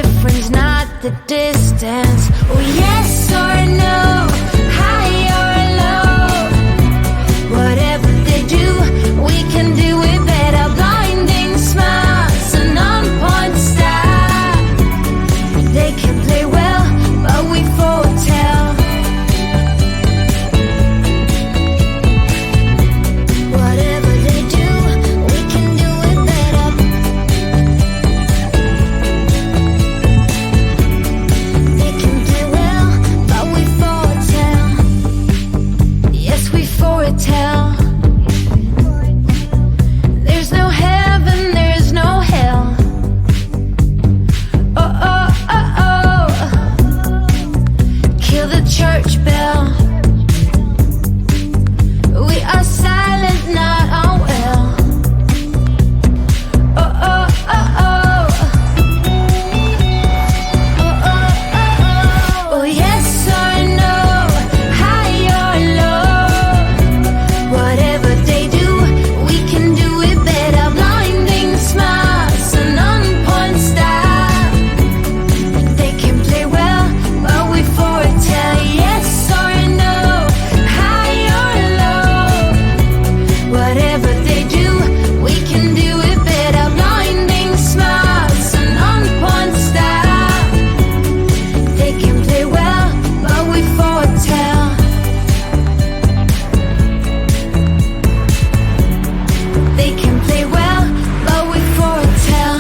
difference, not the distance. Oh, yes or no, high or low. Whatever they do, we can do it better. Blinding smiles, an on-point style. They can play well, but we foretell. Whatever they do, we can do it better. They can play well, but we foretell. Yes, we foretell. There's no heaven, there's no hell. Oh, oh, oh, oh. Kill the church bell. We are silent, not unwell. Oh, oh, oh, oh. Oh, oh, oh, oh. Oh, yes or no, high or low. Whatever they do, we can do it better. Blinding smiles, an on-point style. They can play well, but we foretell. Yes or no, high or low. Whatever they do, we can do it better. Blinding smiles, an on-point style. They can play well, but we foretell. They can play well, but we foretell.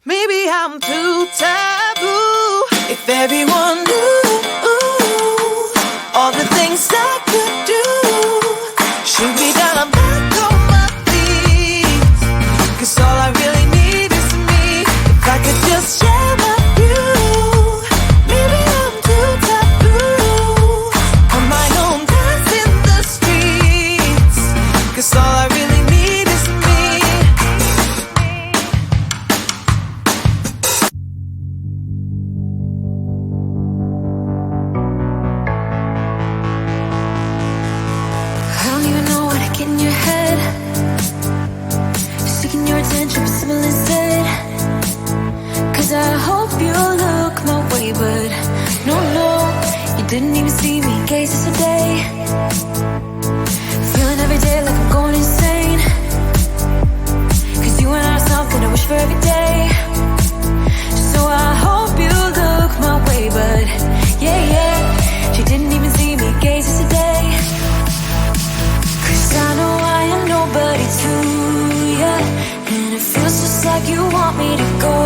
Maybe I'm too taboo. If everyone knew all the things I could do, shoot me down, I'm back on my feet. 'Cause all I really need is me. If I could just share my view. Maybe I'm too taboo. On my own, dance in the streets. 'Cause all I really need is me. I don't even know what I get in your head. Seeking your attention, but simple instead. 'Cause I hope you look my way, but no, you didn't even see me gaze yesterday. Feeling every day like I'm going insane. 'Cause you and I are something I wish for every day. So I hope you look my way, but yeah, you didn't even see me gaze yesterday. 'Cause I know I am nobody to ya, and it feels just like you want me to go.